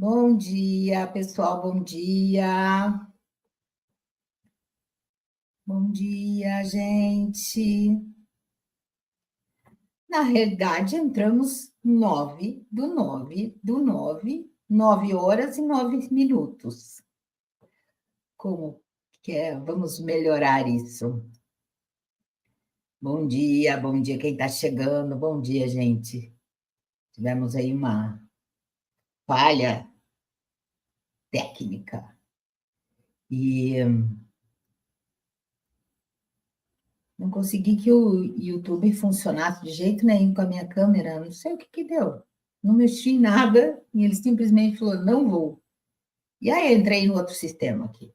Bom dia, pessoal, bom dia. Bom dia, gente. Na realidade, entramos 9 horas e 9 minutos. Como que é? Vamos melhorar isso. Bom dia quem está chegando. Bom dia, gente. Tivemos aí uma falha técnica. E não consegui que o YouTube funcionasse de jeito nenhum com a minha câmera, não sei o que deu. Não mexi em nada e ele simplesmente falou, não vou. E aí entrei no outro sistema aqui.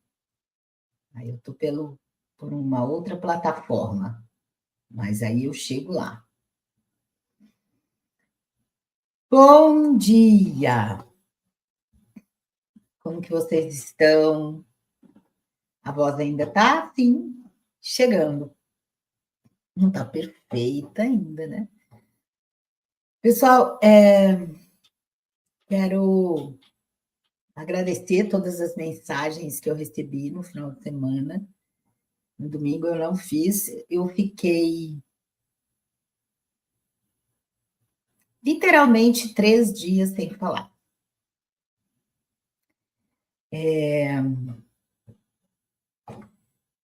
Aí eu estou por uma outra plataforma, mas aí eu chego lá. Bom dia! Como que vocês estão? A voz ainda está, assim, chegando. Não está perfeita ainda, né? Pessoal, quero agradecer todas as mensagens que eu recebi no final de semana. No domingo eu não fiz, eu fiquei literalmente 3 dias sem falar.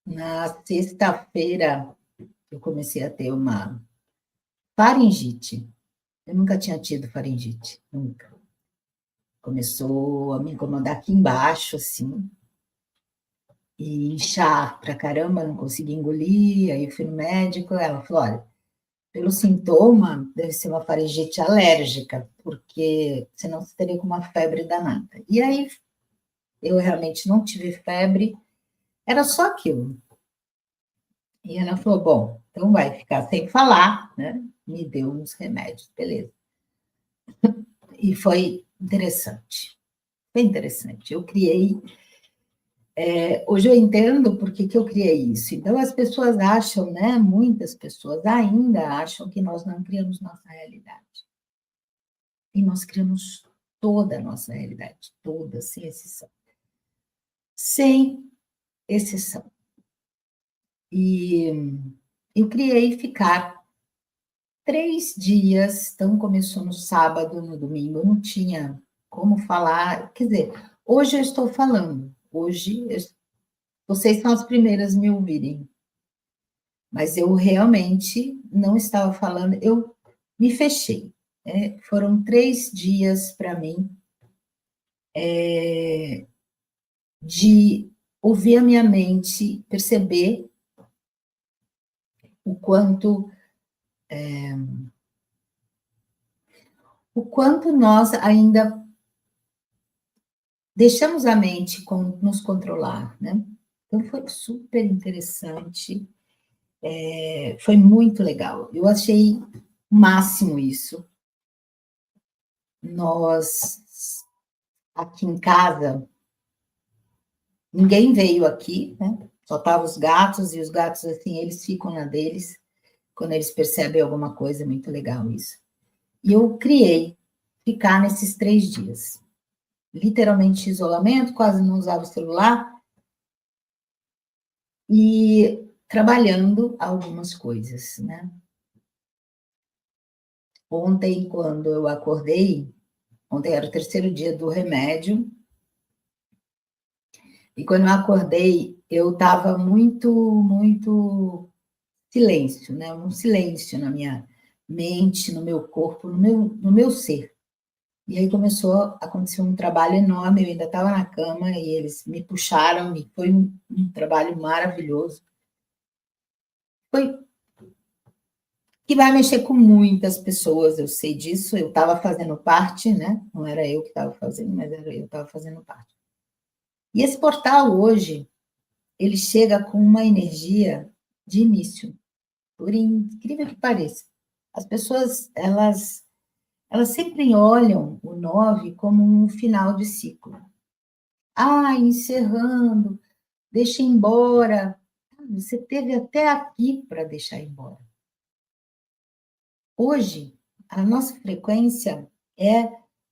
Na sexta-feira eu comecei a ter uma faringite. Eu nunca tinha tido faringite, nunca. Começou a me incomodar aqui embaixo, assim, e inchar pra caramba, não conseguia engolir. Aí eu fui no médico, ela falou: olha, pelo sintoma, deve ser uma faringite alérgica, porque senão você teria com uma febre danada. E aí eu realmente não tive febre, era só aquilo. E ela falou: bom, então vai ficar sem falar, né? Me deu uns remédios, beleza. E foi interessante. Foi interessante. Eu criei. Hoje eu entendo por que eu criei isso. Então, as pessoas acham, né? Muitas pessoas ainda acham que nós não criamos nossa realidade. E nós criamos toda a nossa realidade, toda, sem exceção. Sem exceção. E eu criei ficar 3 dias, então começou no sábado, no domingo, eu não tinha como falar, quer dizer, hoje eu estou falando, vocês são as primeiras a me ouvirem, mas eu realmente não estava falando, eu me fechei. Foram 3 dias para mim de ouvir a minha mente, perceber o quanto nós ainda deixamos a mente nos controlar, né? Então foi super interessante, foi muito legal. Eu achei o máximo isso. Nós aqui em casa, ninguém veio aqui, né? Só estavam os gatos, e os gatos, assim, eles ficam na deles, quando eles percebem alguma coisa, é muito legal isso. E eu criei ficar nesses 3 dias. Literalmente isolamento, quase não usava o celular, e trabalhando algumas coisas, né? Ontem, quando eu acordei, ontem era o 3º dia do remédio, e quando eu acordei, eu estava muito silêncio, né? Um silêncio na minha mente, no meu corpo, no meu ser. E aí começou a acontecer um trabalho enorme, eu ainda estava na cama e eles me puxaram, e foi um trabalho maravilhoso. Foi que vai mexer com muitas pessoas, eu sei disso, eu estava fazendo parte, né? Não era eu que estava fazendo, mas eu estava fazendo parte. E esse portal hoje, ele chega com uma energia de início, por incrível que pareça. As pessoas, elas sempre olham o 9 como um final de ciclo. Encerrando, deixa embora. Você teve até aqui para deixar embora. Hoje, a nossa frequência é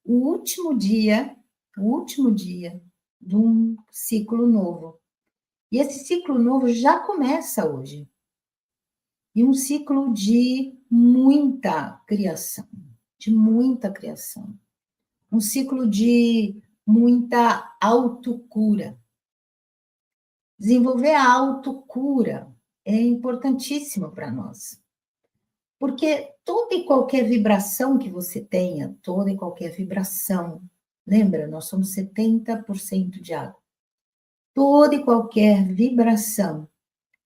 o último dia o último dia de um ciclo novo. E esse ciclo novo já começa hoje. E um ciclo de muita criação, de muita criação. Um ciclo de muita autocura. Desenvolver a autocura é importantíssimo para nós. Porque toda e qualquer vibração que você tenha, toda e qualquer vibração, lembra, nós somos 70% de água. Toda e qualquer vibração,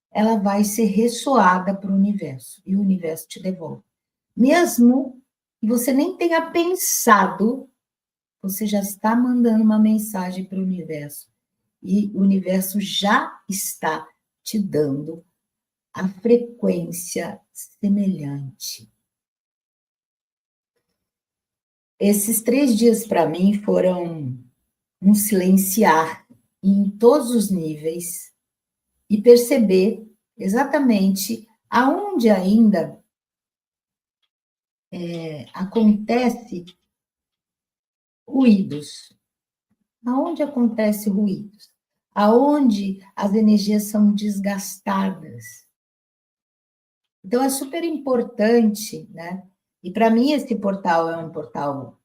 ela vai ser ressoada para o universo, e o universo te devolve. Mesmo que você nem tenha pensado, você já está mandando uma mensagem para o universo, e o universo já está te dando a frequência semelhante. Esses 3 dias para mim foram um silenciar em todos os níveis e perceber exatamente aonde ainda acontece ruídos. Aonde acontece ruídos? Aonde as energias são desgastadas. Então, é super importante, né? E para mim esse portal é um portal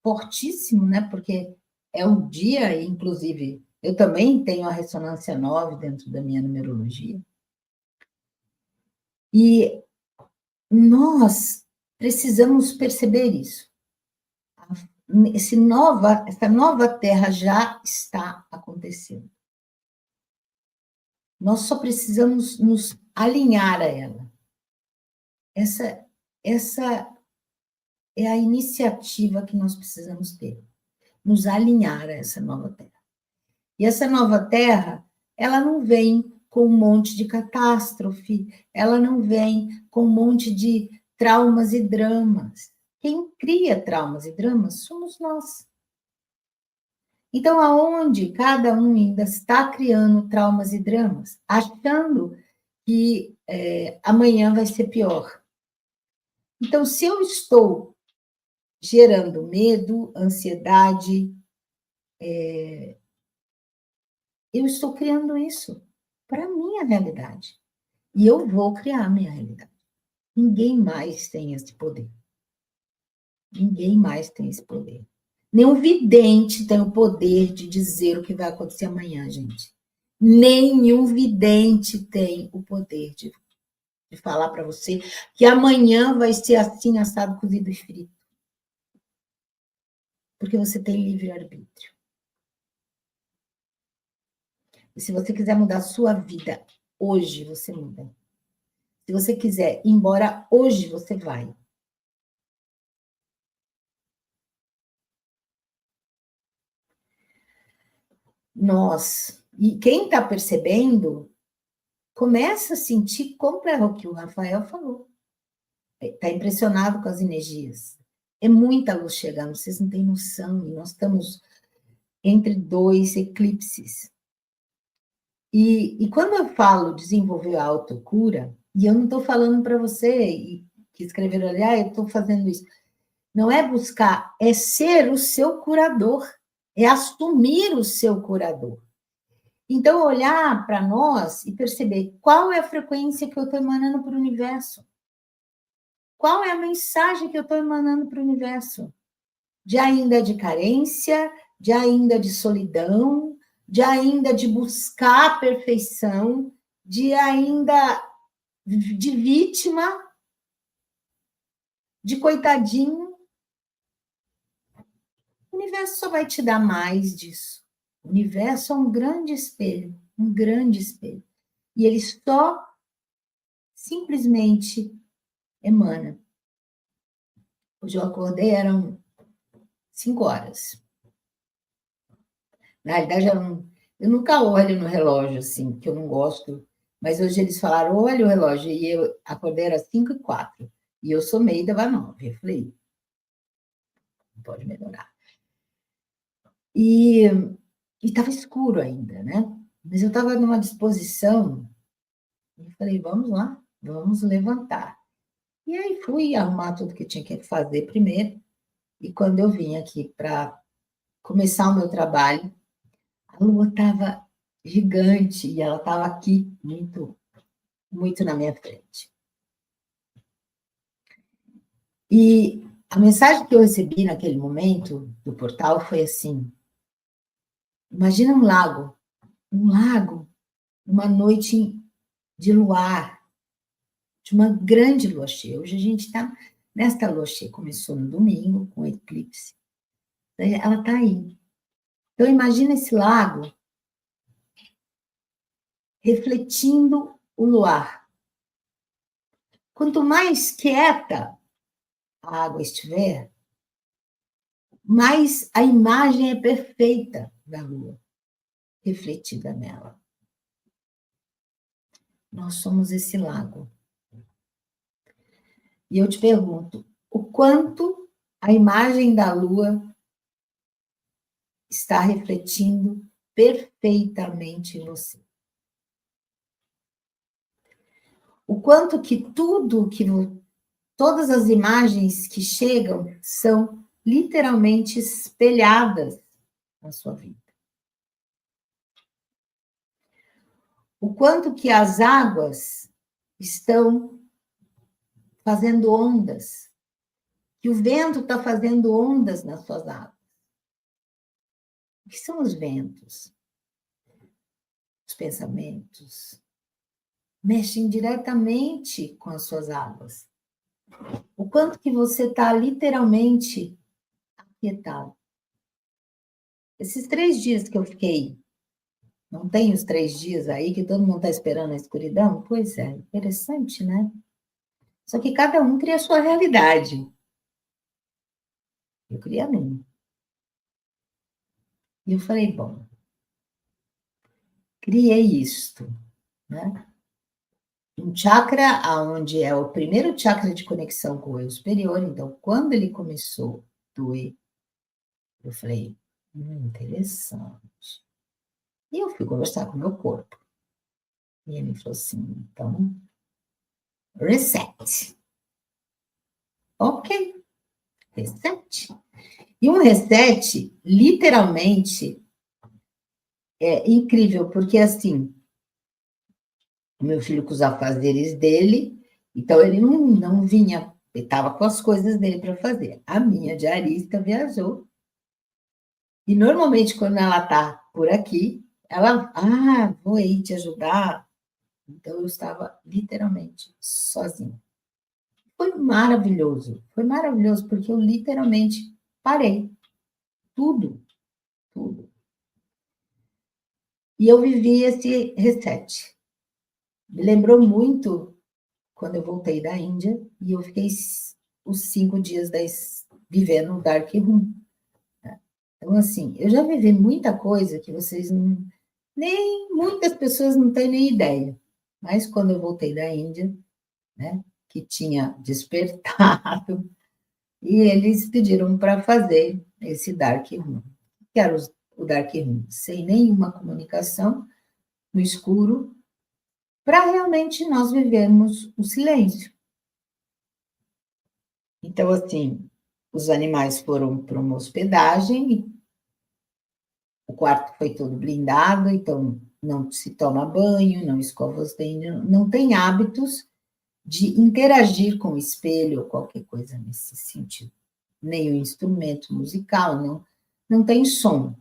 fortíssimo, né? Porque é um dia, inclusive, eu também tenho a ressonância 9 dentro da minha numerologia. E nós precisamos perceber isso. Essa nova Terra já está acontecendo. Nós só precisamos nos alinhar a ela. Essa é a iniciativa que nós precisamos ter. Nos alinhar a essa nova Terra. E essa nova Terra, ela não vem com um monte de catástrofe, ela não vem com um monte de traumas e dramas. Quem cria traumas e dramas somos nós. Então, aonde cada um ainda está criando traumas e dramas, achando que amanhã vai ser pior. Então, se eu estou gerando medo, ansiedade, eu estou criando isso para a minha realidade. E eu vou criar a minha realidade. Ninguém mais tem esse poder. Ninguém mais tem esse poder. Nenhum vidente tem o poder de dizer o que vai acontecer amanhã, gente. Nenhum vidente tem o poder de falar para você que amanhã vai ser assim, assado, cozido e frito. Porque você tem livre-arbítrio. E se você quiser mudar a sua vida hoje, você muda. Se você quiser ir embora hoje, você vai. E quem está percebendo, começa a sentir como é o que o Rafael falou. Está impressionado com as energias. É muita luz chegando, vocês não têm noção. E nós estamos entre 2 eclipses. E quando eu falo desenvolver a autocura, e eu não estou falando para você que escreveram ali, eu estou fazendo isso. Não é buscar, é ser o seu curador, é assumir o seu curador. Então, olhar para nós e perceber qual é a frequência que eu estou emanando para o universo. Qual é a mensagem que eu estou emanando para o universo? De ainda de carência, de ainda de solidão, de ainda de buscar a perfeição, de ainda de vítima, de coitadinho. O universo só vai te dar mais disso. O universo é um grande espelho, um grande espelho. E ele só simplesmente emana. Hoje eu acordei, eram 5 horas. Na realidade, eu nunca olho no relógio, assim, que eu não gosto. Mas hoje eles falaram, olha o relógio, e eu acordei, era 5h04. E eu somei, dava 9. Eu falei, não pode melhorar. E estava escuro ainda, né? Mas eu estava numa disposição, e falei, vamos lá, vamos levantar. E aí fui arrumar tudo que tinha que fazer primeiro, e quando eu vim aqui para começar o meu trabalho, a lua estava gigante e ela estava aqui, muito, muito na minha frente. E a mensagem que eu recebi naquele momento do portal foi assim: imagina um lago, uma noite de luar, de uma grande lua cheia. Hoje a gente está nesta lua cheia, começou no domingo com o eclipse. Ela está aí. Então imagina esse lago refletindo o luar. Quanto mais quieta a água estiver, mais a imagem é perfeita da lua refletida nela. Nós somos esse lago. E eu te pergunto, o quanto a imagem da lua está refletindo perfeitamente em você? O quanto que todas as imagens que chegam são literalmente espelhadas na sua vida. O quanto que as águas estão fazendo ondas, que o vento está fazendo ondas nas suas águas. O que são os ventos? Os pensamentos mexem diretamente com as suas águas. O quanto que você está literalmente aquietado. Esses 3 dias que eu fiquei, não tem os 3 dias aí que todo mundo está esperando a escuridão? Pois é, interessante, né? Só que cada um cria a sua realidade. Eu criei a minha. E eu falei, bom, criei isto, né? Um chakra onde é o primeiro chakra de conexão com o eu superior, então quando ele começou a doer, eu falei, interessante. E eu fui conversar com o meu corpo. E ele falou assim, então, reset. Ok, reset. E um reset, literalmente, é incrível, porque assim, o meu filho com os afazeres dele, então ele não vinha, ele estava com as coisas dele para fazer. A minha diarista viajou. E normalmente, quando ela está por aqui, ela, vou aí te ajudar. Então, eu estava literalmente sozinha. Foi maravilhoso, porque eu literalmente parei. Tudo, tudo. E eu vivi esse reset. Me lembrou muito quando eu voltei da Índia e eu fiquei os 5 dias vivendo no Dark Room. Então, assim, eu já vivi muita coisa que vocês não. Muitas pessoas não têm nem ideia. Mas quando eu voltei da Índia, né, que tinha despertado, e eles pediram para fazer esse Dark Room. Que era o Dark Room? Sem nenhuma comunicação, no escuro, para realmente nós vivermos o silêncio. Então, assim, os animais foram para uma hospedagem, o quarto foi todo blindado, então não se toma banho, não escova os dentes, não tem hábitos de interagir com o espelho ou qualquer coisa nesse sentido. Nem o instrumento musical, não tem som.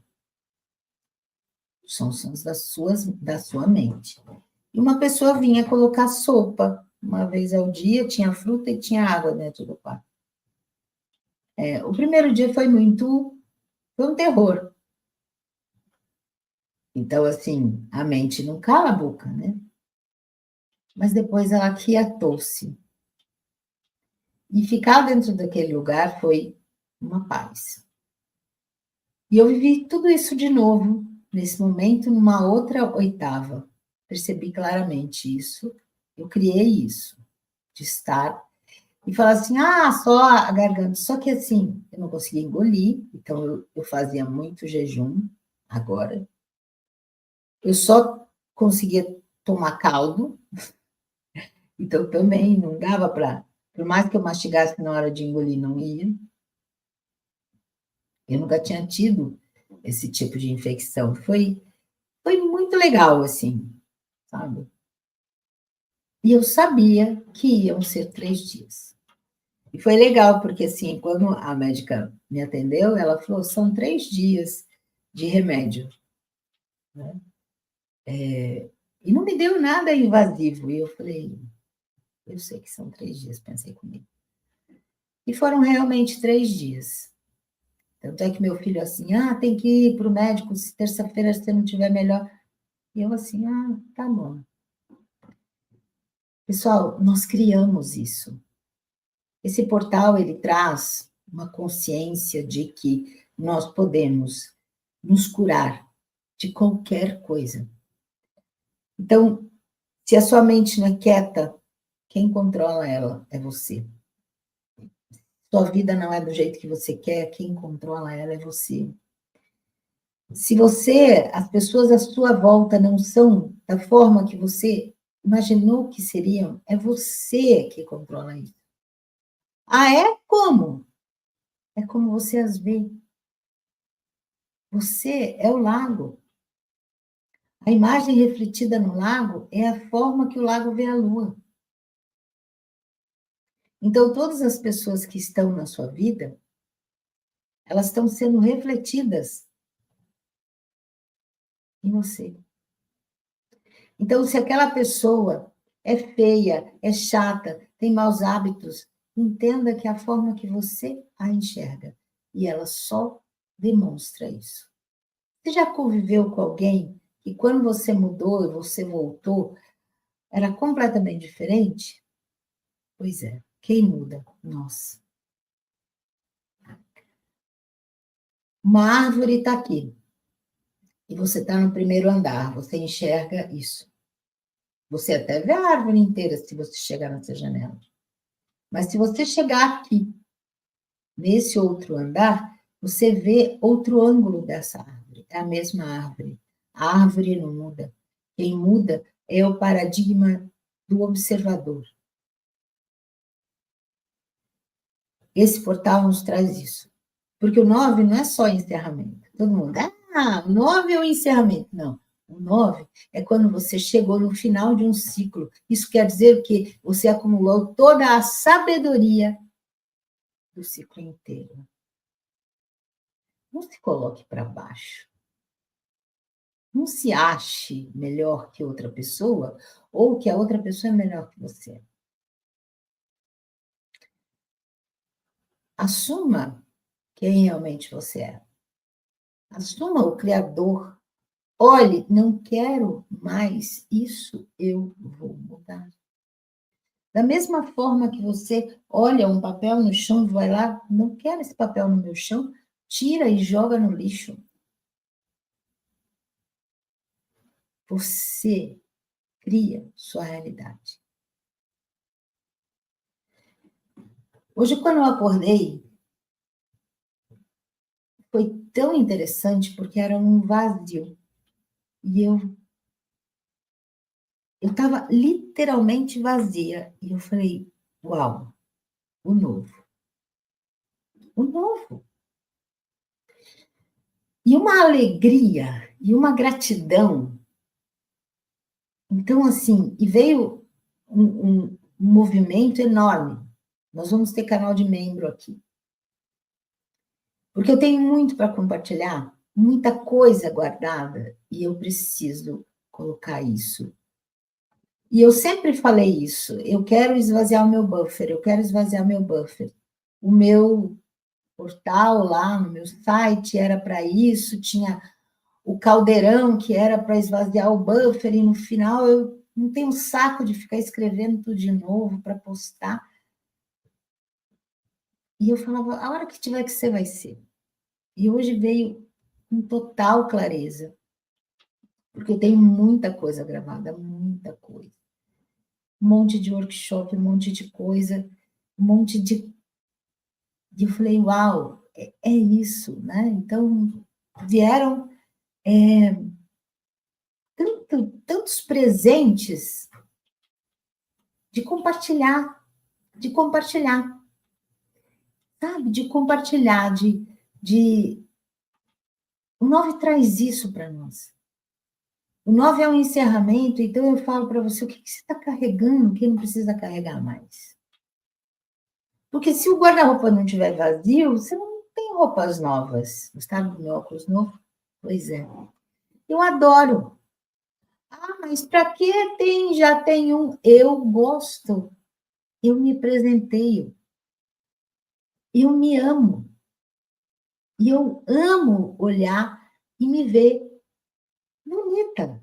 São sons da sua mente. E uma pessoa vinha colocar sopa, uma vez ao dia, tinha fruta e tinha água dentro do quarto. O primeiro dia foi um terror. Então, assim, a mente não cala a boca, né? Mas depois ela aquietou-se. E ficar dentro daquele lugar foi uma paz. E eu vivi tudo isso de novo, nesse momento, numa outra oitava. Percebi claramente isso. Eu criei isso, de estar e falar assim, só a garganta. Só que assim, eu não conseguia engolir, então eu fazia muito jejum agora. Eu só conseguia tomar caldo, então também não dava para, por mais que eu mastigasse na hora de engolir, não ia. Eu nunca tinha tido esse tipo de infecção. Foi muito legal, assim, sabe? E eu sabia que iam ser 3 dias. E foi legal, porque, assim, quando a médica me atendeu, ela falou: são 3 dias de remédio, né? E não me deu nada invasivo. E eu falei: eu sei que são 3 dias, pensei comigo. E foram realmente 3 dias. Tanto é que meu filho assim, tem que ir para o médico se terça-feira você não estiver melhor. E eu assim, tá bom. Pessoal, nós criamos isso. Esse portal, ele traz uma consciência de que nós podemos nos curar de qualquer coisa. Então, se a sua mente não é quieta, quem controla ela é você. Sua vida não é do jeito que você quer, quem controla ela é você. Se as pessoas à sua volta não são da forma que você imaginou que seriam, é você que controla isso. É como? É como você as vê. Você é o lago. A imagem refletida no lago é a forma que o lago vê a lua. Então, todas as pessoas que estão na sua vida, elas estão sendo refletidas em você. Então, se aquela pessoa é feia, é chata, tem maus hábitos, entenda que é a forma que você a enxerga. E ela só demonstra isso. Você já conviveu com alguém que quando você mudou e você voltou, era completamente diferente? Pois é, quem muda? Nós. Uma árvore está aqui, e você está no primeiro andar, você enxerga isso. Você até vê a árvore inteira se você chegar nessa janela. Mas se você chegar aqui, nesse outro andar, você vê outro ângulo dessa árvore. É a mesma árvore. A árvore não muda. Quem muda é o paradigma do observador. Esse portal nos traz isso. Porque o 9 não é só encerramento. Todo mundo, o 9 é o encerramento. Não. O 9 é quando você chegou no final de um ciclo. Isso quer dizer que você acumulou toda a sabedoria do ciclo inteiro. Não se coloque para baixo. Não se ache melhor que outra pessoa ou que a outra pessoa é melhor que você. Assuma quem realmente você é. Assuma o Criador. Olhe, não quero mais isso, eu vou mudar. Da mesma forma que você olha um papel no chão e vai lá, não quero esse papel no meu chão, tira e joga no lixo. Você cria sua realidade. Hoje, quando eu acordei, foi tão interessante porque era um vazio. E eu estava literalmente vazia. E eu falei, uau, o novo. O novo. E uma alegria e uma gratidão. Então, assim, e veio um movimento enorme. Nós vamos ter canal de membro aqui. Porque eu tenho muito para compartilhar, muita coisa guardada, e eu preciso colocar isso. E eu sempre falei isso, eu quero esvaziar o meu buffer, eu quero esvaziar meu buffer. O meu portal lá no meu site era para isso, tinha o caldeirão que era para esvaziar o buffer, e no final eu não tenho saco de ficar escrevendo tudo de novo para postar. E eu falava, a hora que tiver que ser, vai ser. E hoje veio com total clareza, porque tem muita coisa gravada, muita coisa. Um monte de workshop, um monte de coisa, um monte de... E eu falei, uau, é isso, né? Então, vieram tantos presentes de compartilhar, sabe? De compartilhar, de O 9 traz isso para nós. O 9 é um encerramento, então eu falo para você o que você está carregando, que não precisa carregar mais. Porque se o guarda-roupa não estiver vazio, você não tem roupas novas. Gostava do meu óculos novo? Pois é. Eu adoro. Ah, mas para que já tem um? Eu gosto. Eu me presenteio. Eu me amo. E eu amo olhar e me ver bonita.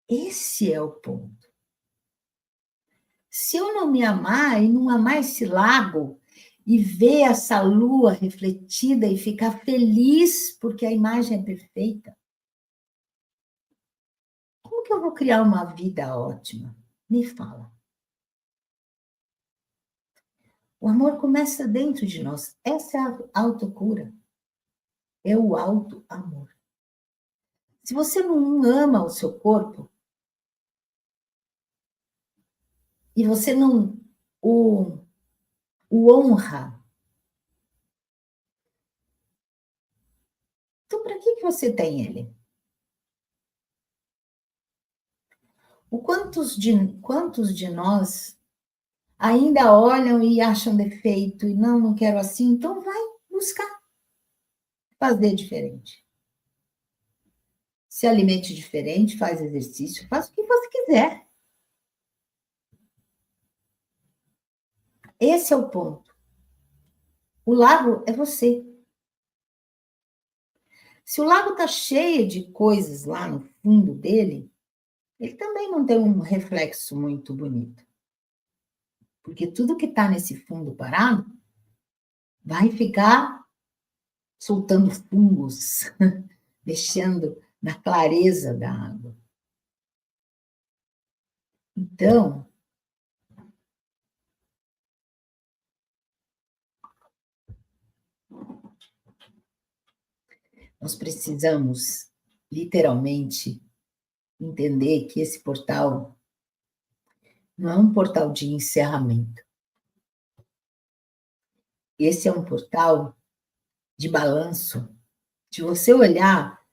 Esse é o ponto. Se eu não me amar e não amar esse lago e ver essa lua refletida e ficar feliz porque a imagem é perfeita, como que eu vou criar uma vida ótima? Me fala. O amor começa dentro de nós. Essa é a autocura. É o auto-amor. Se você não ama o seu corpo e você não o honra, então para que você tem ele? Quantos de nós ainda olham e acham defeito e não quero assim, então vai buscar fazer diferente. Se alimente diferente, faz exercício, faz o que você quiser. Esse é o ponto. O lago é você. Se o lago está cheio de coisas lá no fundo dele, ele também não tem um reflexo muito bonito. Porque tudo que está nesse fundo parado vai ficar soltando fungos, mexendo na clareza da água. Então, nós precisamos, literalmente, entender que esse portal não é um portal de encerramento. Esse é um portal de balanço, de você olhar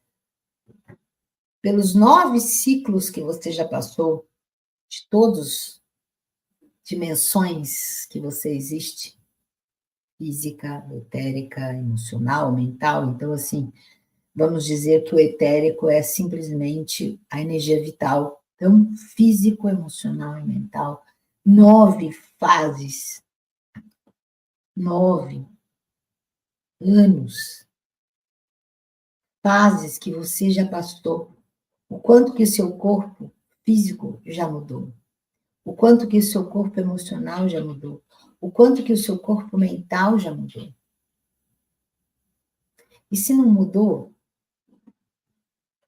pelos 9 ciclos que você já passou, de todas dimensões que você existe, física, etérica, emocional, mental. Então, assim, vamos dizer que o etérico é simplesmente a energia vital. Então, físico, emocional e mental. 9 fases, 9 anos, fases que você já passou. O quanto que o seu corpo físico já mudou. O quanto que o seu corpo emocional já mudou. O quanto que o seu corpo mental já mudou. E se não mudou,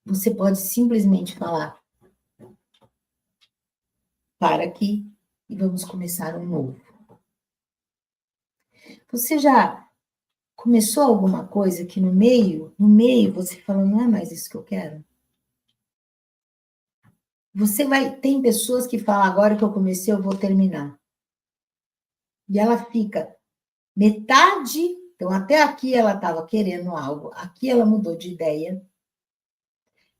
você pode simplesmente falar: para aqui e vamos começar um novo. Você já começou alguma coisa que no meio você falou, não é mais isso que eu quero? Tem pessoas que falam, agora que eu comecei, eu vou terminar. E ela fica metade, então até aqui ela estava querendo algo, aqui ela mudou de ideia.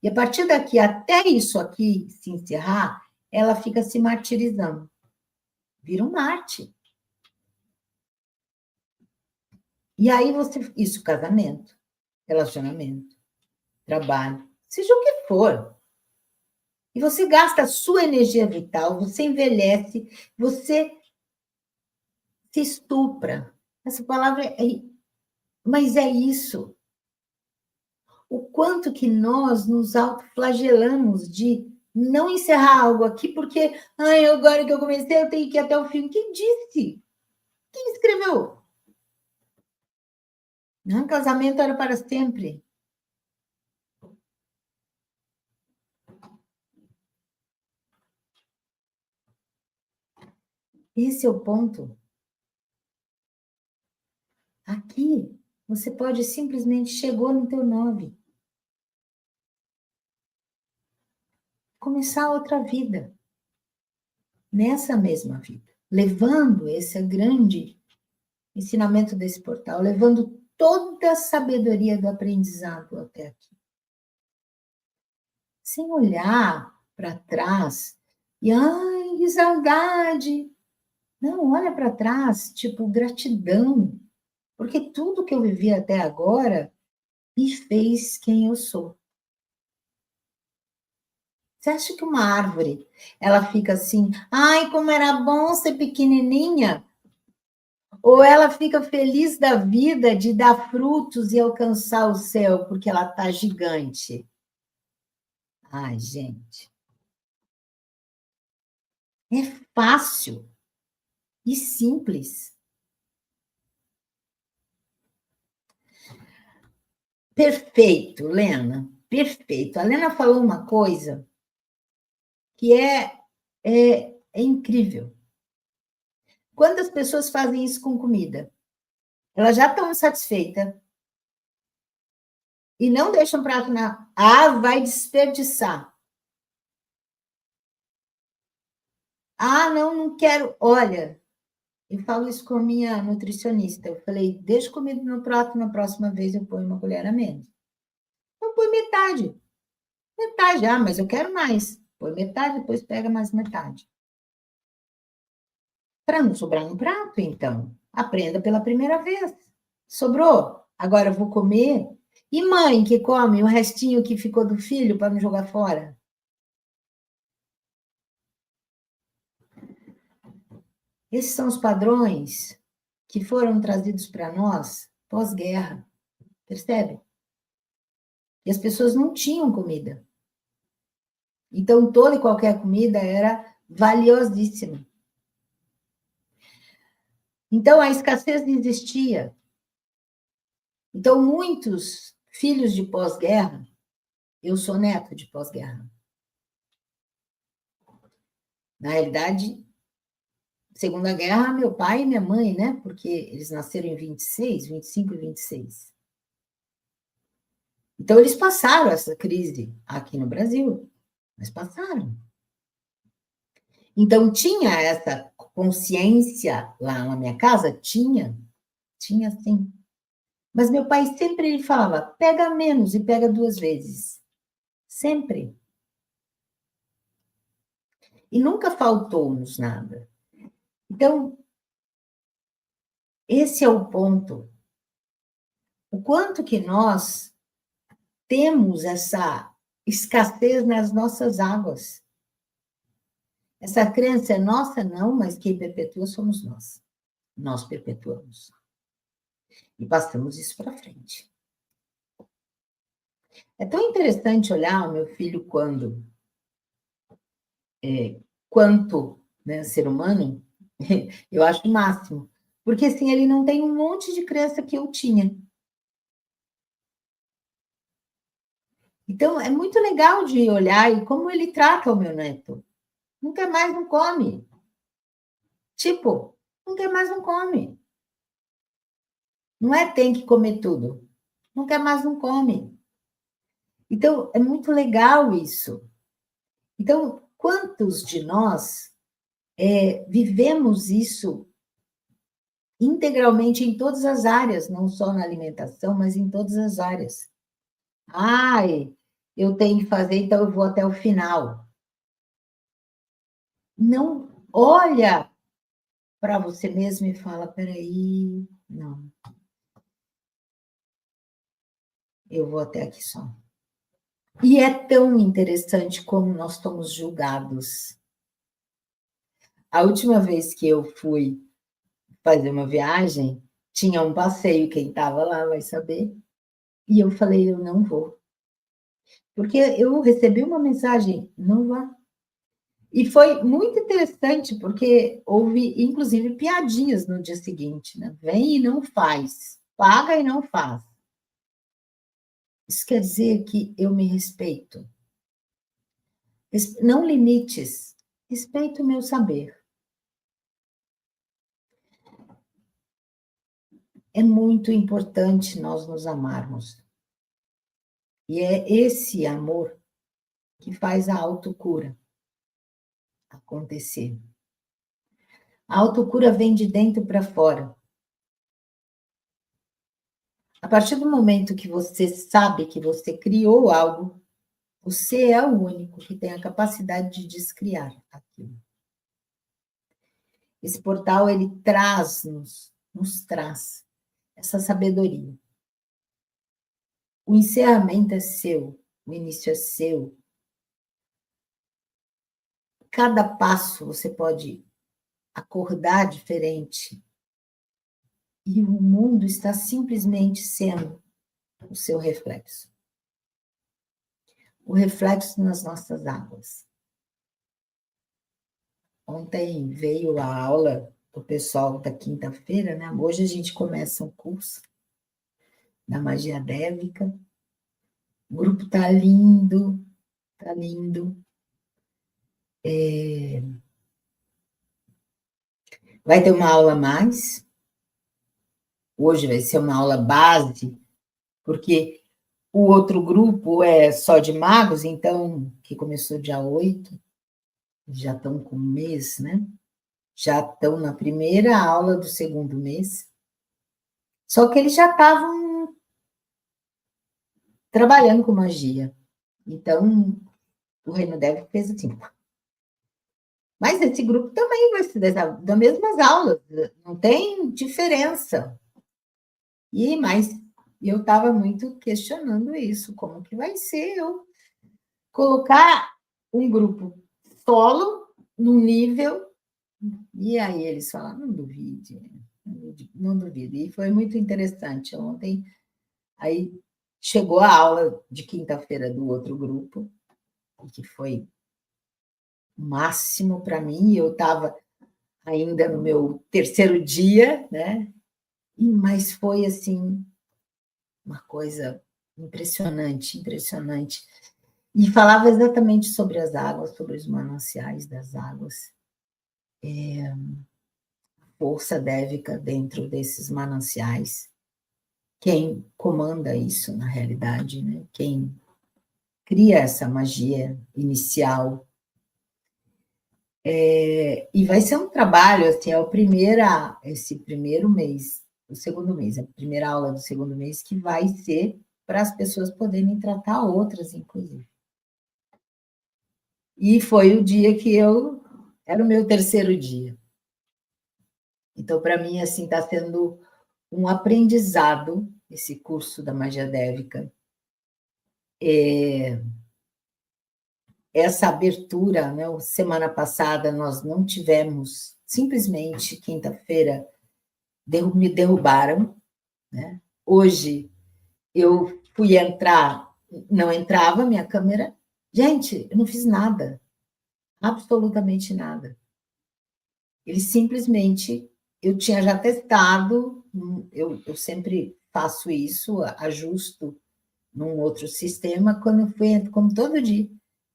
E a partir daqui até isso aqui se encerrar, ela fica se martirizando. Vira um Marte. E aí isso, casamento, relacionamento, trabalho, seja o que for. E você gasta a sua energia vital, você envelhece, você se estupra. Essa palavra mas é isso. O quanto que nós nos autoflagelamos de não encerrar algo aqui, porque agora que eu comecei, eu tenho que ir até o fim. Quem disse? Quem escreveu? Não, casamento era para sempre. Esse é o ponto. Aqui, você pode simplesmente chegou no teu 9. Começar outra vida. Nessa mesma vida. Levando esse grande ensinamento desse portal, levando toda a sabedoria do aprendizado até aqui. Sem olhar para trás e, ai, que saudade. Não, olha para trás, tipo, gratidão, porque tudo que eu vivi até agora me fez quem eu sou. Você acha que uma árvore, ela fica assim, ai, como era bom ser pequenininha? Ou ela fica feliz da vida de dar frutos e alcançar o céu porque ela está gigante? Ai, gente, é fácil e simples. Perfeito, Lena, perfeito. A Lena falou uma coisa que é incrível. Quantas pessoas fazem isso com comida? Elas já estão satisfeitas e não deixam o prato na... Ah, vai desperdiçar. Ah, não, não quero. Olha, eu falo isso com a minha nutricionista. Eu falei, deixa comida no prato, na próxima vez eu ponho uma colher a menos. Eu ponho metade. Metade, ah, mas eu quero mais. Põe metade, depois pega mais metade. Para não sobrar no prato, então. Aprenda pela primeira vez. Sobrou? Agora eu vou comer. E mãe que come o restinho que ficou do filho para não jogar fora? Esses são os padrões que foram trazidos para nós pós-guerra, percebe? E as pessoas não tinham comida. Então, toda e qualquer comida era valiosíssima. Então, a escassez não existia. Então, muitos filhos de pós-guerra, eu sou neto de pós-guerra. Na realidade, Segunda Guerra, meu pai e minha mãe, né? Porque eles nasceram em 26, 25 e 26. Então, eles passaram essa crise aqui no Brasil, mas passaram. Então, tinha essa consciência lá na minha casa? Tinha sim. Mas meu pai sempre ele falava, pega menos e pega 2 vezes. Sempre. E nunca faltou-nos nada. Então, esse é o ponto. O quanto que nós temos essa escassez nas nossas águas. Essa crença é nossa, não, mas quem perpetua somos nós. Nós perpetuamos. E passamos isso para frente. É tão interessante olhar o meu filho quanto né, ser humano, eu acho o máximo. Porque assim, ele não tem um monte de crença que eu tinha. Então, é muito legal de olhar e como ele trata o meu neto. Nunca mais não come. Tipo, nunca mais não come. Não é tem que comer tudo. Nunca mais não come. Então, é muito legal isso. Então, quantos de nós vivemos isso integralmente em todas as áreas, não só na alimentação, mas em todas as áreas? Ai, eu tenho que fazer, então eu vou até o final. Não olha para você mesmo e fala, peraí, não, eu vou até aqui só. E é tão interessante como nós somos julgados. A última vez que eu fui fazer uma viagem, tinha um passeio, quem estava lá vai saber, e eu falei, eu não vou. Porque eu recebi uma mensagem, não vá. E foi muito interessante, porque houve, inclusive, piadinhas no dia seguinte, né? Vem e não faz, paga e não faz. Isso quer dizer que eu me respeito. Não limites, respeito o meu saber. É muito importante nós nos amarmos. E é esse amor que faz a autocura acontecer. A autocura vem de dentro para fora. A partir do momento que você sabe que você criou algo, você é o único que tem a capacidade de descriar aquilo. Esse portal, ele nos traz essa sabedoria. O encerramento é seu, o início é seu. Cada passo você pode acordar diferente. E o mundo está simplesmente sendo o seu reflexo. O reflexo nas nossas águas. Ontem veio a aula do pessoal da quinta-feira, né? Hoje a gente começa um curso da magia dévica. O grupo tá lindo, tá lindo. Vai ter uma aula a mais. Hoje vai ser uma aula base, porque o outro grupo é só de magos, então, que começou dia 8, já estão com um mês, né? Já estão na primeira aula do segundo mês. Só que eles já estavam trabalhando com magia. Então, o Reino Dev fez assim. Mas esse grupo também vai ser das mesmas aulas, não tem diferença. Mas eu estava muito questionando isso, como que vai ser eu colocar um grupo solo num nível, e aí eles falaram, não duvide, não duvide. E foi muito interessante. Ontem, aí chegou a aula de quinta-feira do outro grupo, que foi o máximo para mim, eu estava ainda no meu terceiro dia, né? Mas foi assim uma coisa impressionante, impressionante. E falava exatamente sobre as águas, sobre os mananciais das águas. Força dévica dentro desses mananciais. Quem comanda isso na realidade, né? Quem cria essa magia inicial. E vai ser um trabalho, assim, esse primeiro mês, o segundo mês, a primeira aula do segundo mês, que vai ser para as pessoas poderem tratar outras, inclusive. E foi o dia que era o meu terceiro dia. Então, para mim, assim, está sendo um aprendizado esse curso da magia dévica. Essa abertura, né? Semana passada nós não tivemos, simplesmente quinta-feira me derrubaram, né? Hoje eu fui entrar, não entrava minha câmera. Gente, eu não fiz nada, absolutamente nada. Eles simplesmente, eu tinha já testado, eu sempre faço isso, ajusto num outro sistema, quando eu fui, como todo dia.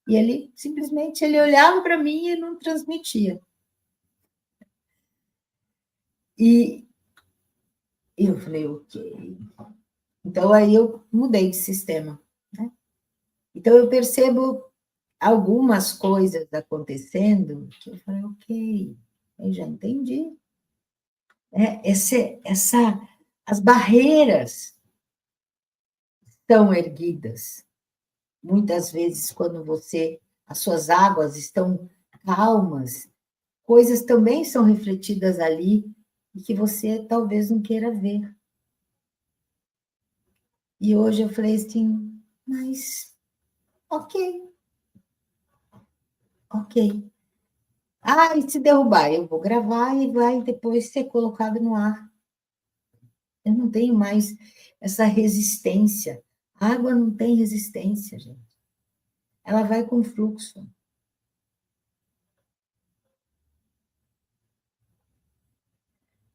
E ele simplesmente ele olhava para mim e não transmitia. E eu falei, ok. Então, aí eu mudei de sistema. Né? Então, eu percebo algumas coisas acontecendo que eu falei, ok, eu já entendi. As barreiras estão erguidas. Muitas vezes, quando as suas águas estão calmas, coisas também são refletidas ali e que você talvez não queira ver. E hoje eu falei assim, mas ok. E se derrubar? Eu vou gravar e vai depois ser colocado no ar. Eu não tenho mais essa resistência. A água não tem resistência, gente. Ela vai com fluxo.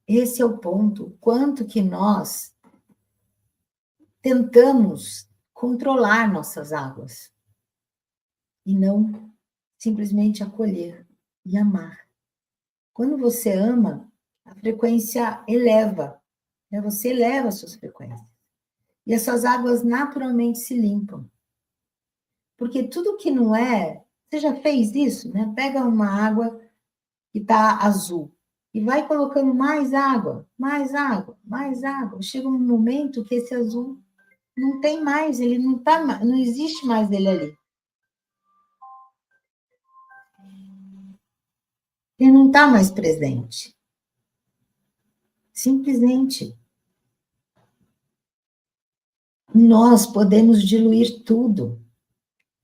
Esse é o ponto. O quanto que nós tentamos controlar nossas águas e não simplesmente acolher e amar. Quando você ama, a frequência eleva, né? Você eleva as suas frequências. E as suas águas naturalmente se limpam. Porque tudo que não é... Você já fez isso, né? Pega uma água que está azul. e vai colocando mais água, mais água, mais água. Chega um momento que esse azul não tem mais, ele não tá, não existe mais ele ali. Ele não está mais presente. Simplesmente. Nós podemos diluir tudo.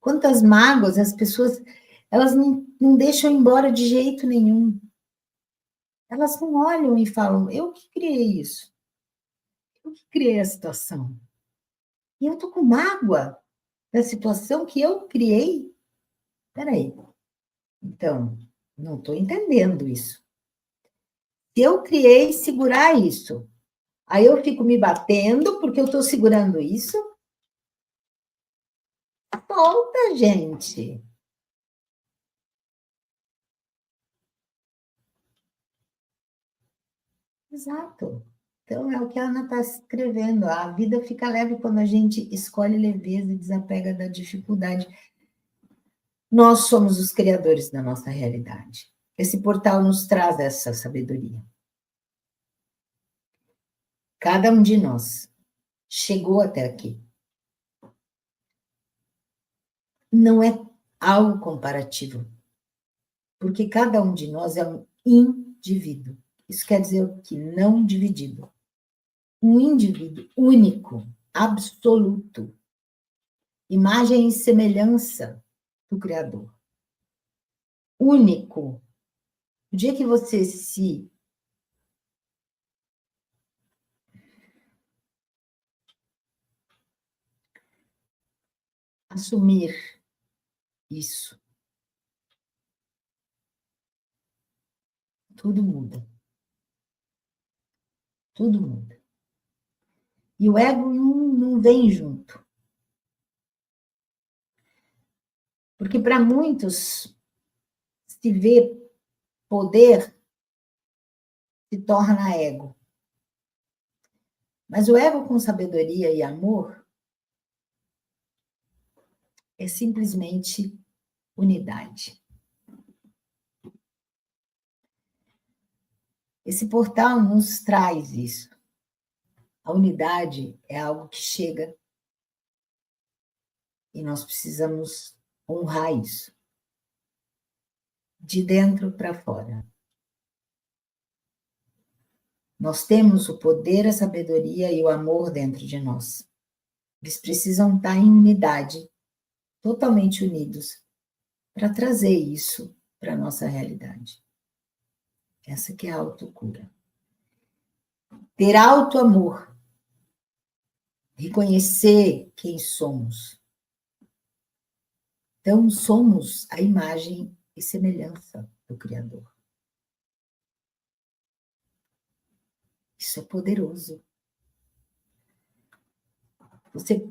Quantas mágoas as pessoas, elas não deixam embora de jeito nenhum. Elas não olham e falam, eu que criei isso. Eu que criei a situação. E eu tô com mágoa da situação que eu criei. Peraí. Então, não estou entendendo isso. Se eu criei segurar isso, aí eu fico me batendo porque eu estou segurando isso. Solta, gente. Exato. Então, é o que a Ana está escrevendo. A vida fica leve quando a gente escolhe leveza e desapega da dificuldade. Nós somos os criadores da nossa realidade. Esse portal nos traz essa sabedoria. Cada um de nós chegou até aqui. Não é algo comparativo, porque cada um de nós é um indivíduo. Isso quer dizer o que? Não dividido. Um indivíduo único, absoluto. Imagem e semelhança do Criador. Único. O dia que você se assumir isso, tudo muda. Tudo muda. E o ego não vem junto. Porque para muitos, se vê poder, se torna ego. Mas o ego com sabedoria e amor é simplesmente unidade. Esse portal nos traz isso. A unidade é algo que chega e nós precisamos honrar isso. De dentro para fora. Nós temos o poder, a sabedoria e o amor dentro de nós. Eles precisam estar em unidade, totalmente unidos, para trazer isso para a nossa realidade. Essa que é a autocura. Ter auto-amor. Reconhecer quem somos. Então, somos a imagem e semelhança do Criador. Isso é poderoso. Você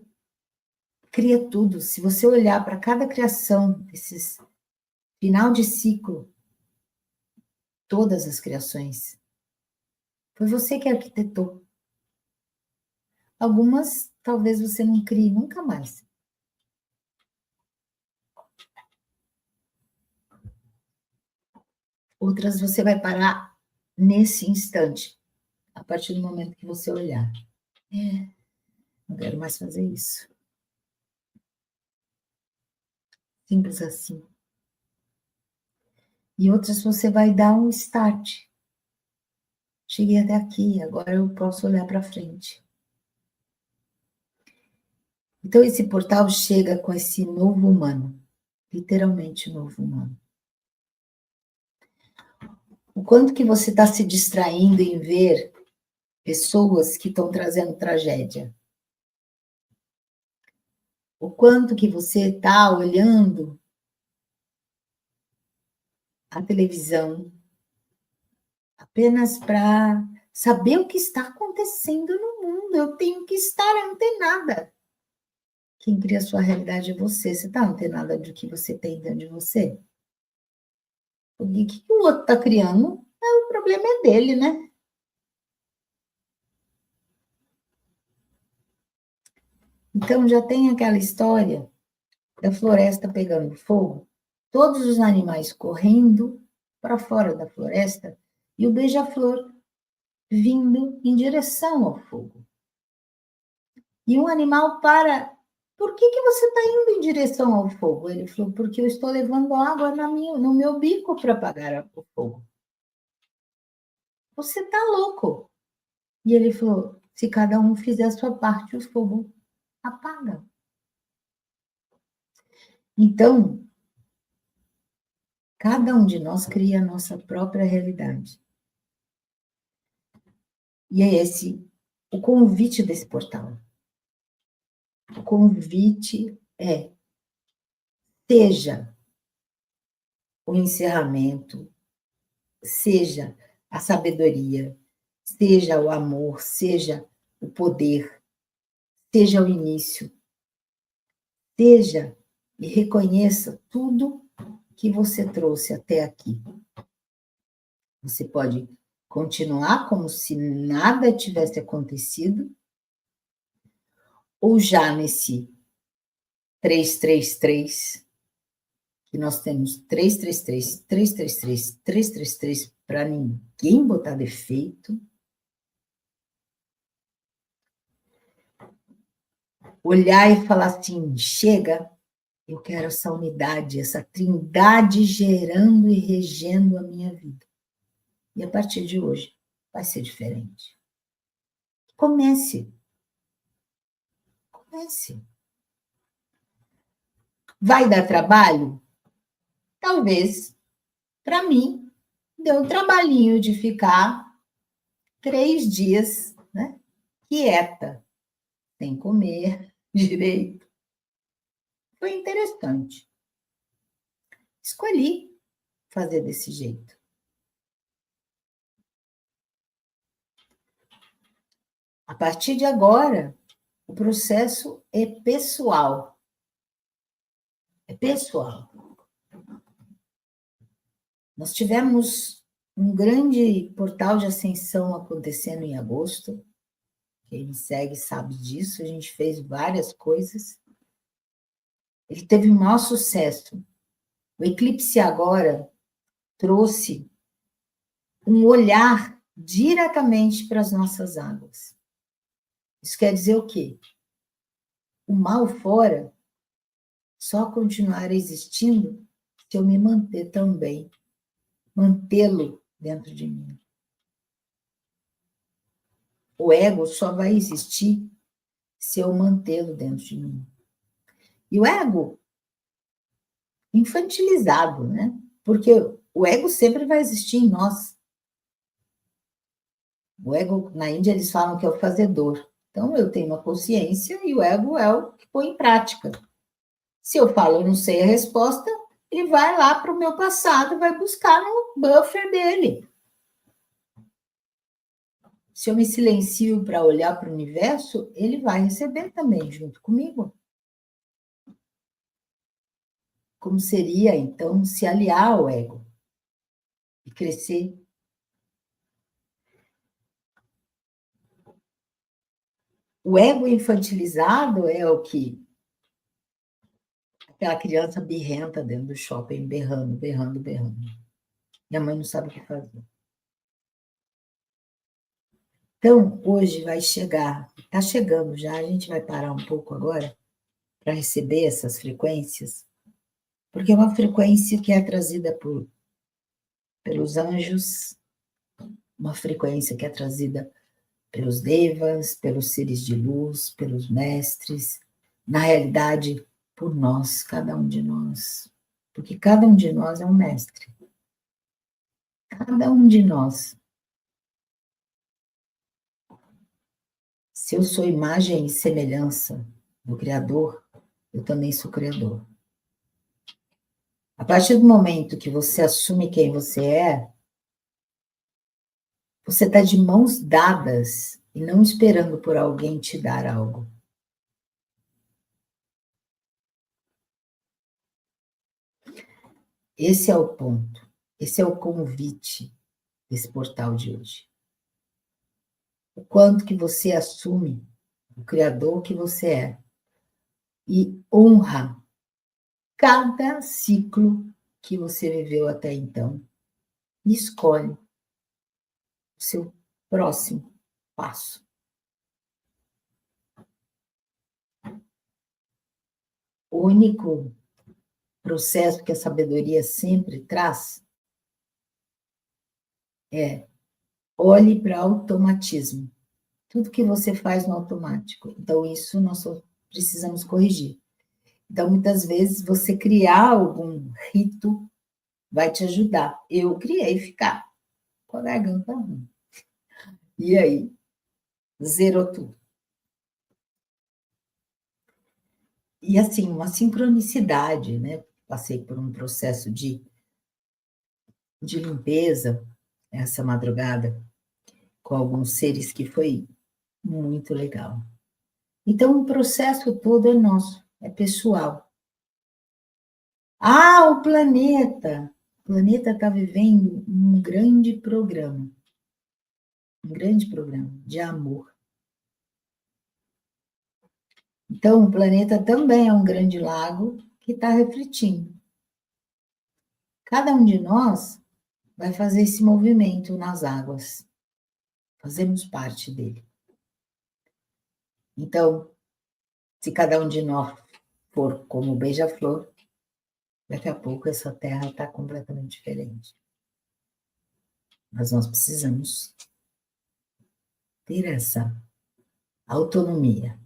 cria tudo. Se você olhar para cada criação, esses final de ciclo, todas as criações, foi você que arquitetou. Algumas, talvez você não crie nunca mais. Outras você vai parar nesse instante, a partir do momento que você olhar. Não quero mais fazer isso. Simples assim. E outras você vai dar um start. Cheguei até aqui, agora eu posso olhar para frente. Então esse portal chega com esse novo humano, literalmente novo humano. O quanto que você está se distraindo em ver pessoas que estão trazendo tragédia? O quanto que você está olhando a televisão apenas para saber o que está acontecendo no mundo. Eu tenho que estar antenada. Quem cria a sua realidade é você. Você está antenada do que você tem dentro de você? O que o outro está criando, o problema é dele, né? Então, já tem aquela história da floresta pegando fogo, todos os animais correndo para fora da floresta e o beija-flor vindo em direção ao fogo. E um animal para. Por que você está indo em direção ao fogo? Ele falou, porque eu estou levando água no meu bico para apagar o fogo. Você está louco. E ele falou, se cada um fizer a sua parte, o fogo apaga. Então, cada um de nós cria a nossa própria realidade. E é esse o convite desse portal. O convite é: seja o encerramento, seja a sabedoria, seja o amor, seja o poder, seja o início, seja e reconheça tudo que você trouxe até aqui. Você pode continuar como se nada tivesse acontecido, ou já nesse 333, que nós temos 333, 333, 333, para ninguém botar defeito. Olhar e falar assim, chega, eu quero essa unidade, essa trindade gerando e regendo a minha vida. E a partir de hoje vai ser diferente. Comece. Comece. Vai dar trabalho? Talvez. Para mim, deu um trabalhinho de ficar 3 dias, né, quieta, sem comer direito. Foi interessante. Escolhi fazer desse jeito. A partir de agora, o processo é pessoal. É pessoal. Nós tivemos um grande portal de ascensão acontecendo em agosto. Quem me segue sabe disso. A gente fez várias coisas. Ele teve um maior sucesso. O eclipse agora trouxe um olhar diretamente para as nossas águas. Isso quer dizer o quê? O mal fora só continuar existindo se eu me manter também, mantê-lo dentro de mim. O ego só vai existir se eu mantê-lo dentro de mim. E o ego infantilizado, né? Porque o ego sempre vai existir em nós. O ego, na Índia, eles falam que é o fazedor. Então, eu tenho uma consciência e o ego é o que põe em prática. Se eu falo, eu não sei a resposta, ele vai lá para o meu passado, vai buscar no buffer dele. Se eu me silencio para olhar para o universo, ele vai receber também junto comigo. Como seria, então, se aliar ao ego e crescer? O ego infantilizado é o que aquela criança birrenta dentro do shopping, berrando, berrando, berrando. E a mãe não sabe o que fazer. Então, hoje vai chegar, está chegando já, a gente vai parar um pouco agora para receber essas frequências, porque é uma frequência que é trazida pelos anjos, uma frequência que é trazida pelos devas, pelos seres de luz, pelos mestres, na realidade, por nós, cada um de nós, porque cada um de nós é um mestre. Cada um de nós. Se eu sou imagem e semelhança do Criador, eu também sou Criador. A partir do momento que você assume quem você está de mãos dadas e não esperando por alguém te dar algo. Esse é o ponto. Esse é o convite desse portal de hoje. O quanto que você assume o Criador que você é e honra cada ciclo que você viveu até então e escolhe o seu próximo passo. O único processo que a sabedoria sempre traz é: olhe para automatismo. Tudo que você faz no automático. Então, isso nós só precisamos corrigir. Então, muitas vezes, você criar algum rito vai te ajudar. Eu criei ficar com a garganta ruim. E aí? Zerou tudo. E assim, uma sincronicidade, né? Passei por um processo de limpeza essa madrugada com alguns seres que foi muito legal. Então, o processo todo é nosso, é pessoal. Ah, o planeta! O planeta está vivendo um grande programa de amor. Então, o planeta também é um grande lago que está refletindo. Cada um de nós vai fazer esse movimento nas águas. Fazemos parte dele. Então, se cada um de nós for como o beija-flor, daqui a pouco essa terra está completamente diferente. Mas nós precisamos ter essa autonomia.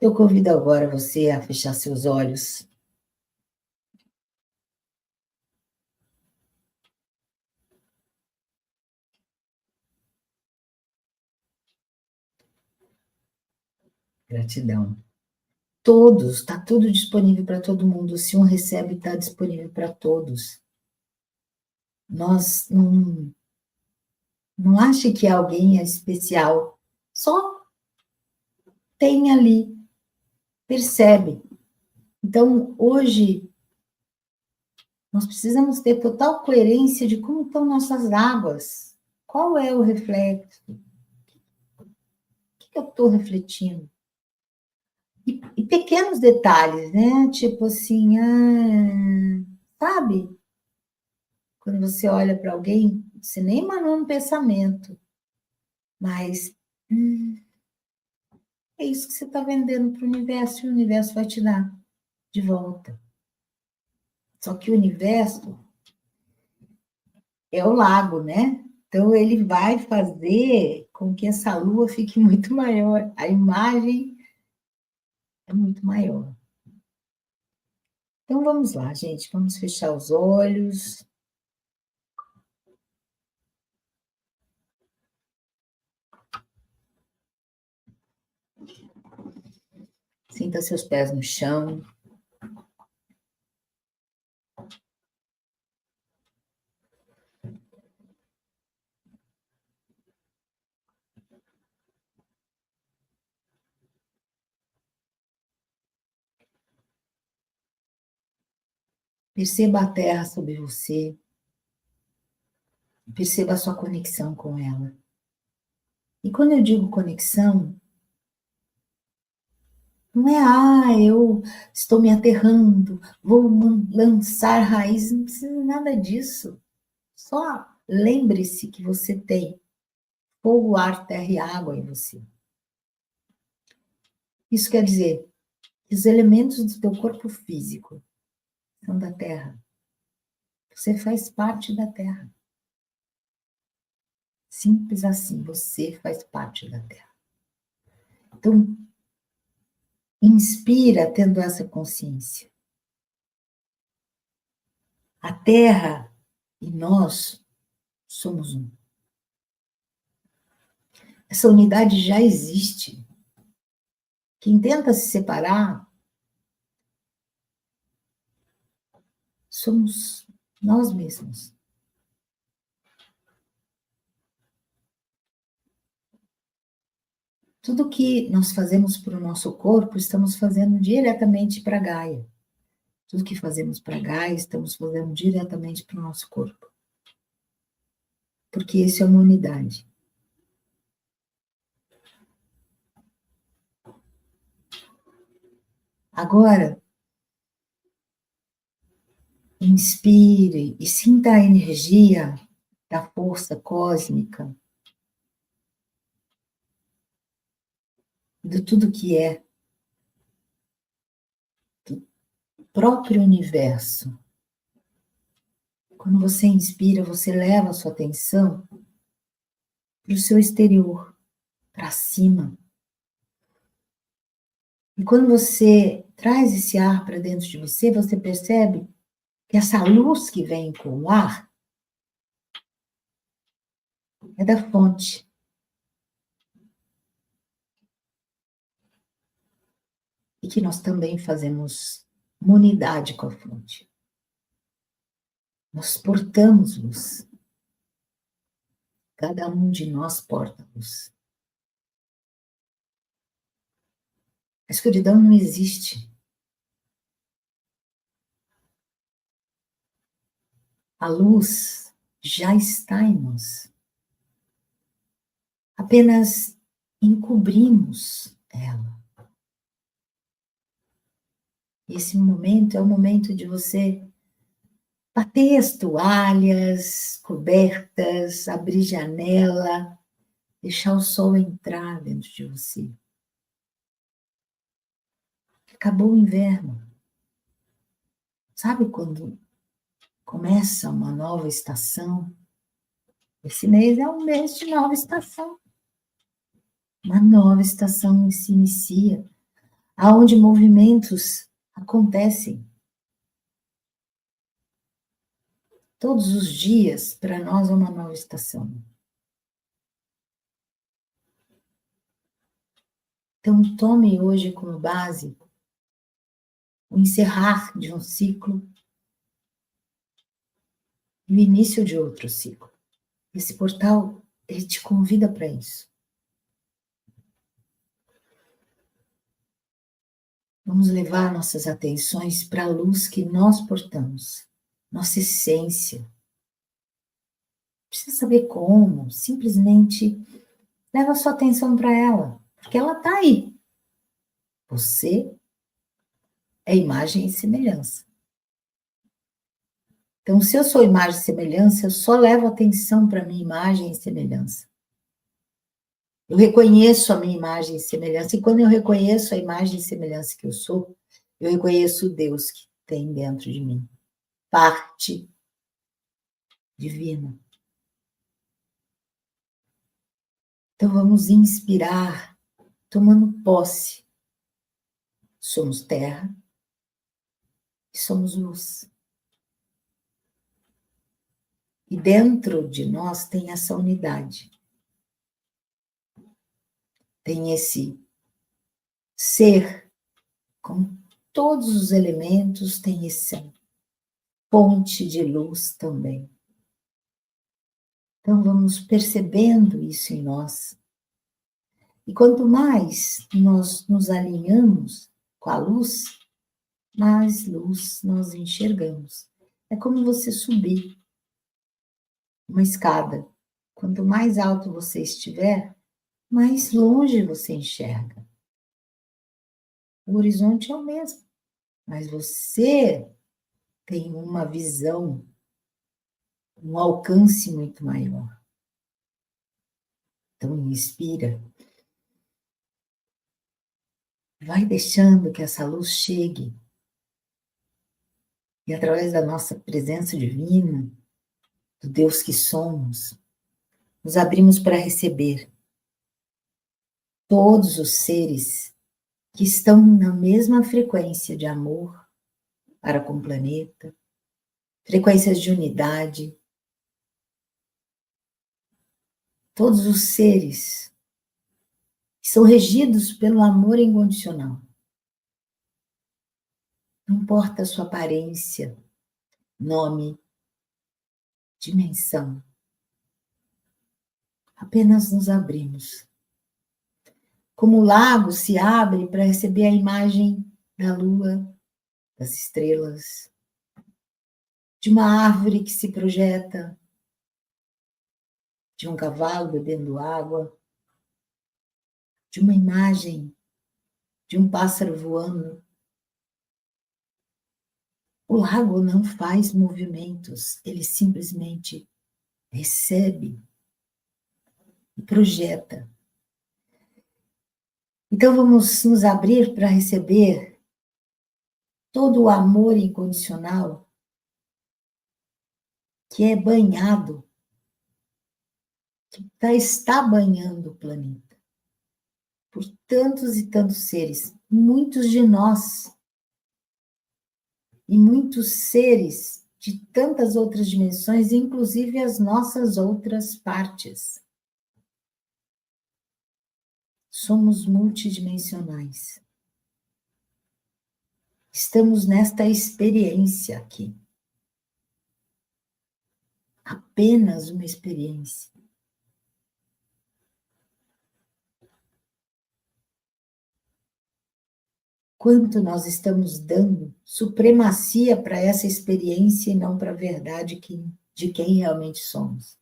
Eu convido agora você a fechar seus olhos. Gratidão. Todos, está tudo disponível para todo mundo. Se um recebe, está disponível para todos. Nós não ache que alguém é especial. Só tem ali, percebe. Então, hoje, nós precisamos ter total coerência de como estão nossas águas. Qual é o reflexo? O que eu estou refletindo? E pequenos detalhes, né? Tipo assim, sabe? Quando você olha para alguém, você nem emanou um pensamento, mas é isso que você está vendendo para o universo e o universo vai te dar de volta. Só que o universo é o lago, né? Então ele vai fazer com que essa lua fique muito maior. A imagem é muito maior. Então vamos lá, gente. Vamos fechar os olhos. Sinta seus pés no chão. Perceba a terra sobre você. Perceba a sua conexão com ela. E quando eu digo conexão, não é, eu estou me aterrando, vou lançar raízes, não precisa nada disso. Só lembre-se que você tem fogo, ar, terra e água em você. Isso quer dizer que os elementos do teu corpo físico são da terra. Você faz parte da terra. Simples assim, você faz parte da terra. Então, inspira tendo essa consciência. A terra e nós somos um. Essa unidade já existe. Quem tenta se separar somos nós mesmos. Tudo que nós fazemos para o nosso corpo, estamos fazendo diretamente para Gaia. Tudo que fazemos para Gaia, estamos fazendo diretamente para o nosso corpo. Porque isso é uma unidade. Agora, inspire e sinta a energia da força cósmica, de tudo que é, do próprio universo. Quando você inspira, você leva a sua atenção para o seu exterior, para cima. E quando você traz esse ar para dentro de você, você percebe que essa luz que vem com o ar é da fonte. E que nós também fazemos uma unidade com a fonte. Nós portamos luz. Cada um de nós porta luz. A escuridão não existe. A luz já está em nós. Apenas encobrimos ela. Esse momento é o momento de você bater as toalhas, cobertas, abrir janela, deixar o sol entrar dentro de você. Acabou o inverno. Sabe quando começa uma nova estação? Esse mês é um mês de nova estação. Uma nova estação se inicia, aonde movimentos acontecem. Todos os dias, para nós, é uma nova estação. Então, tome hoje como base o encerrar de um ciclo e o início de outro ciclo. Esse portal, ele te convida para isso. Vamos levar nossas atenções para a luz que nós portamos, nossa essência. Não precisa saber como, simplesmente leva a sua atenção para ela, porque ela está aí. Você é imagem e semelhança. Então, se eu sou imagem e semelhança, eu só levo atenção para a minha imagem e semelhança. Eu reconheço a minha imagem e semelhança, e quando eu reconheço a imagem e semelhança que eu sou, eu reconheço o Deus que tem dentro de mim, parte divina. Então vamos inspirar, tomando posse. Somos terra e somos luz. E dentro de nós tem essa unidade. Tem esse ser com todos os elementos, tem essa fonte de luz também. Então vamos percebendo isso em nós. E quanto mais nós nos alinhamos com a luz, mais luz nós enxergamos. É como você subir uma escada. Quanto mais alto você estiver, mais longe você enxerga. O horizonte é o mesmo, mas você tem uma visão, um alcance muito maior. Então, inspira. Vai deixando que essa luz chegue. E através da nossa presença divina, do Deus que somos, nos abrimos para receber todos os seres que estão na mesma frequência de amor para com o planeta, frequências de unidade, todos os seres que são regidos pelo amor incondicional. Não importa a sua aparência, nome, dimensão. Apenas nos abrimos. Como o lago se abre para receber a imagem da lua, das estrelas, de uma árvore que se projeta, de um cavalo bebendo água, de uma imagem de um pássaro voando. O lago não faz movimentos, ele simplesmente recebe e projeta. Então vamos nos abrir para receber todo o amor incondicional que é banhado, que está banhando o planeta por tantos e tantos seres, muitos de nós e muitos seres de tantas outras dimensões, inclusive as nossas outras partes. Somos multidimensionais. Estamos nesta experiência aqui. Apenas uma experiência. Quanto nós estamos dando supremacia para essa experiência e não para a verdade de quem realmente somos.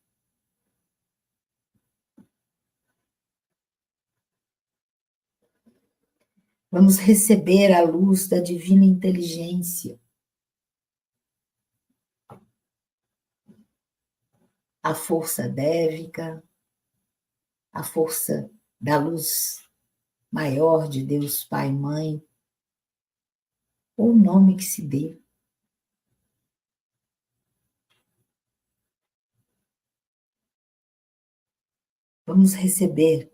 Vamos receber a luz da divina inteligência, a força dévica, a força da luz maior de Deus Pai e Mãe, ou o nome que se dê. Vamos receber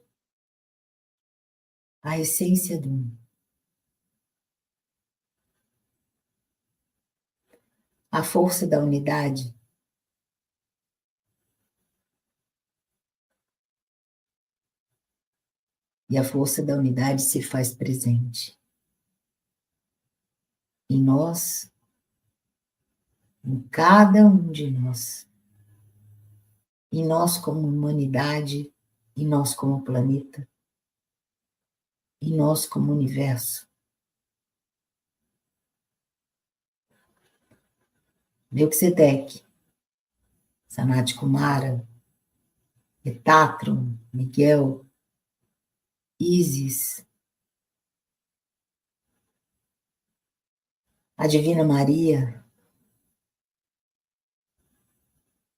a essência do Um, a força da unidade, e a força da unidade se faz presente em nós, em cada um de nós, em nós como humanidade, em nós como planeta, em nós como universo. Melquisedeque, Sanat Kumara, Metatron, Miguel, Isis, a Divina Maria,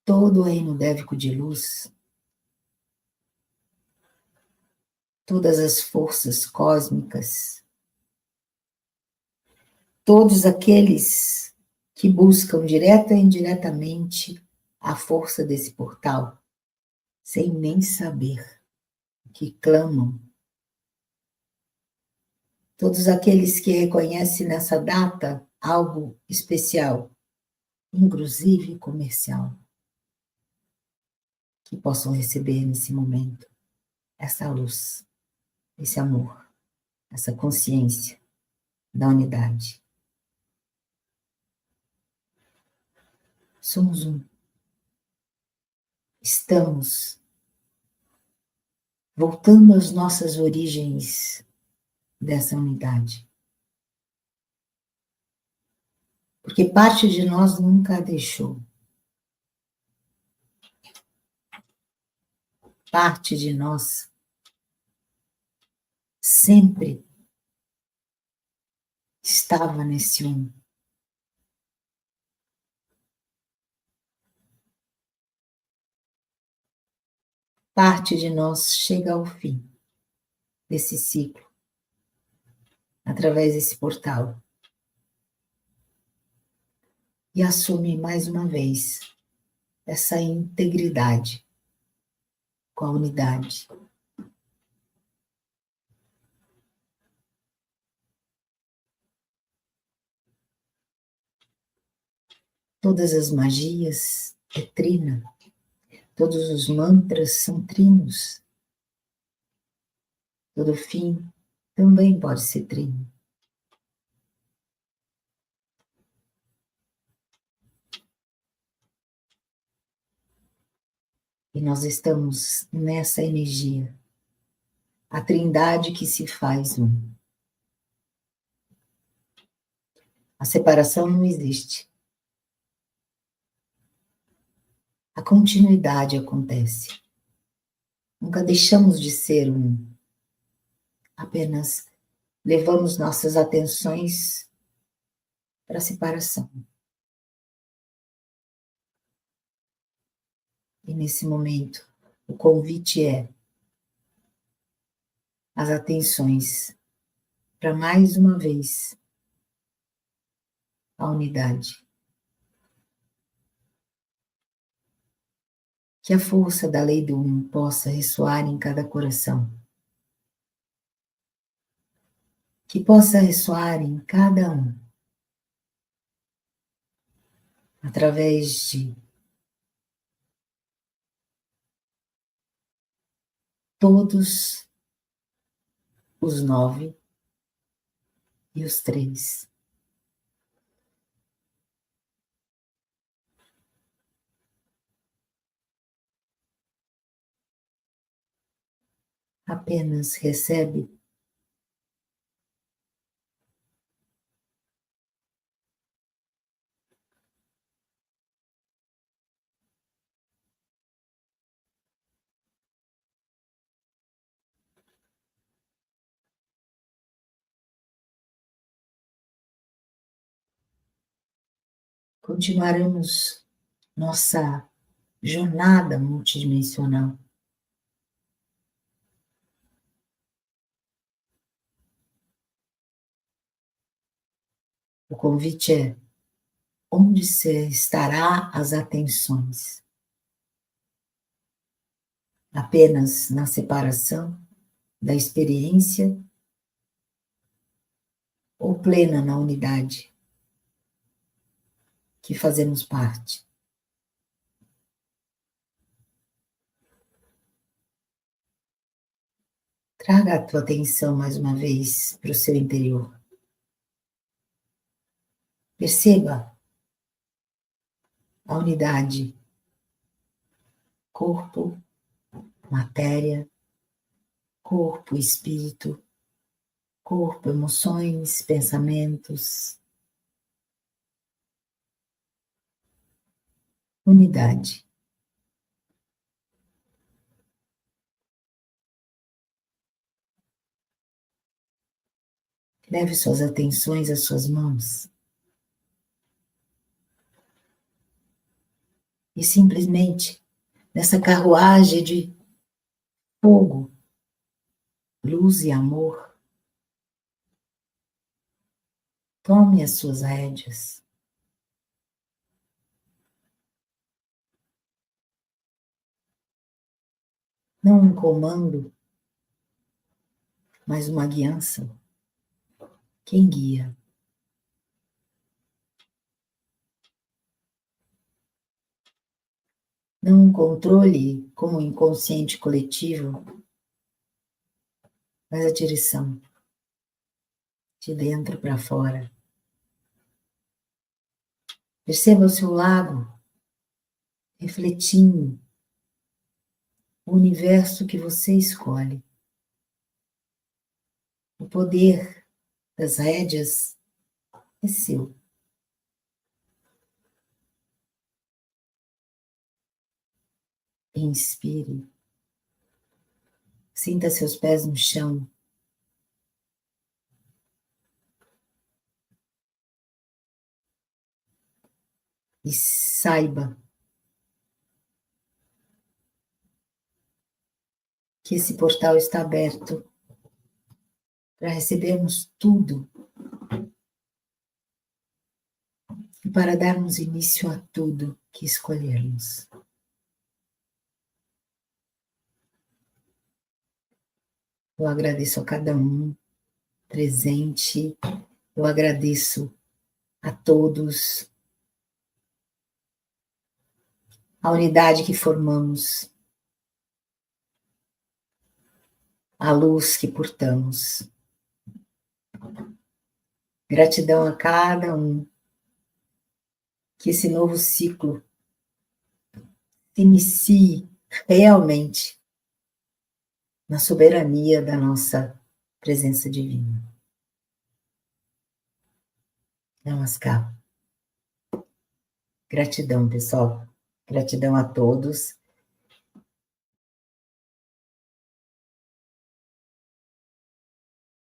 todo o reino dévico de luz, todas as forças cósmicas, todos aqueles que buscam direta e indiretamente a força desse portal, sem nem saber, que clamam. Todos aqueles que reconhecem nessa data algo especial, inclusive comercial, que possam receber nesse momento essa luz, esse amor, essa consciência da unidade. Somos um. Estamos voltando às nossas origens dessa unidade. Porque parte de nós nunca a deixou. Parte de nós sempre estava nesse um. Parte de nós chega ao fim desse ciclo, através desse portal, e assume mais uma vez essa integridade com a unidade. Todas as magias é trina, todos os mantras são trinos, todo fim também pode ser trino. E nós estamos nessa energia, a trindade que se faz um. A separação não existe. A continuidade acontece. Nunca deixamos de ser um. Apenas levamos nossas atenções para a separação. E nesse momento, o convite é as atenções para mais uma vez a unidade. Que a força da lei do um possa ressoar em cada coração. Que possa ressoar em cada um. Através de todos os 9 e os 3. Apenas recebe continuaremos nossa jornada multidimensional. O convite é: onde estará as atenções? Apenas na separação da experiência ou plena na unidade que fazemos parte? Traga a tua atenção mais uma vez para o seu interior. Perceba a unidade, corpo, matéria, corpo, espírito, corpo, emoções, pensamentos. Unidade. Leve suas atenções às suas mãos. E simplesmente, nessa carruagem de fogo, luz e amor, tome as suas rédeas. Não um comando, mas uma guiança. Quem guia? Não um controle como inconsciente coletivo, mas a direção. De dentro para fora. Perceba o seu lado, refletindo o universo que você escolhe. O poder das rédeas é seu. Inspire. Sinta seus pés no chão. E saiba que esse portal está aberto para recebermos tudo e para darmos início a tudo que escolhermos. Eu agradeço a cada um presente, eu agradeço a todos, a unidade que formamos, a luz que portamos. Gratidão a cada um, que esse novo ciclo se inicie realmente na soberania da nossa presença divina. Namaskar. Gratidão, pessoal. Gratidão a todos.